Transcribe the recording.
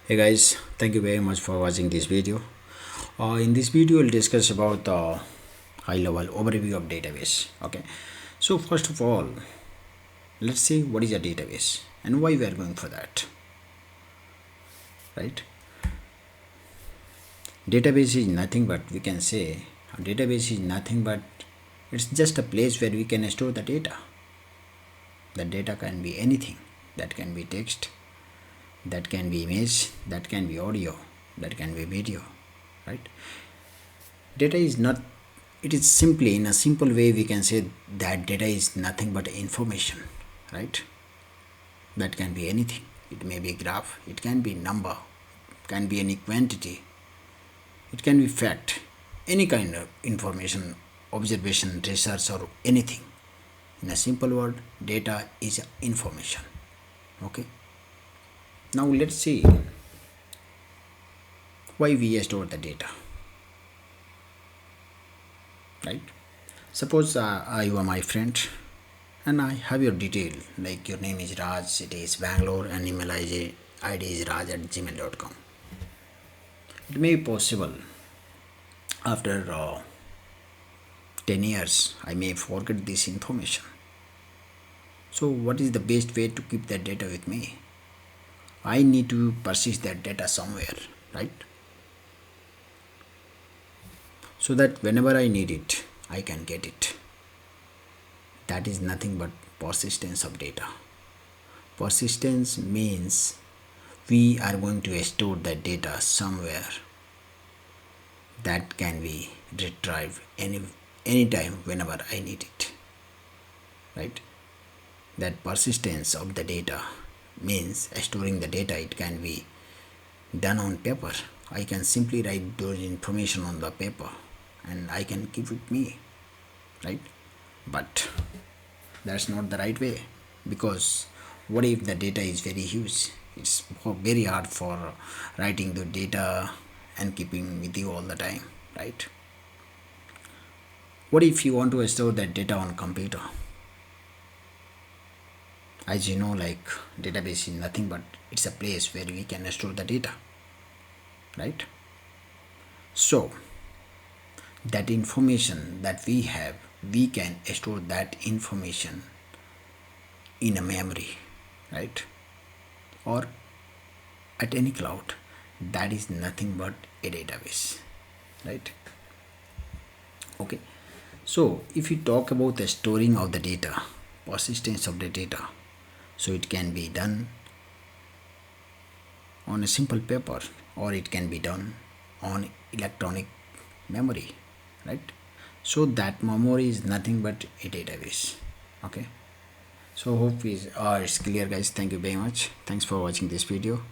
Hey guys, thank you very much for watching this video. In this video, we'll discuss about the high-level overview of database. Okay, so first of all, let's see what is a database and why we are going for that. Right? Database is nothing but we can say a database is nothing but it's just a place where we can store the data. The data can be anything. That can be text, that can be image, that can be audio, that can be video, right? Data is not, it is simply, in a simple way we can say that data is nothing but information, right? That can be anything. It may be graph, it can be number, it can be any quantity, it can be fact, any kind of information, observation, research, or anything. In a simple word, data is information. Okay, now let's see why we store the data. Right, suppose you are my friend and I have your detail, like your name is Raj, city is Bangalore, and email ID is raj@gmail.com. It may be possible after 10 years I may forget this information. So what is the best way to keep that data with me? I need to persist that data somewhere, right? So that whenever I need it, I can get it. That is nothing but persistence of data. Persistence means we are going to store the data somewhere that can be retrieved anytime whenever I need it. Right? That persistence of the data means storing the data. It can be done on paper. I can simply write those information on the paper and I can keep with me, right? But that's not the right way, because what if the data is very huge? It's very hard for writing the data and keeping with you all the time, right? What if you want to store that data on computer? As you know, like database is nothing but it's a place where we can store the data, right? So that information that we have, we can store that information in a memory, right? Or at any cloud. That is nothing but a database, right? Okay, so if you talk about the storing of the data, persistence of the data, so it can be done on a simple paper or it can be done on electronic memory, right? So that memory is nothing but a database. Okay, so hope it's clear guys. Thank you very much. Thanks for watching this video.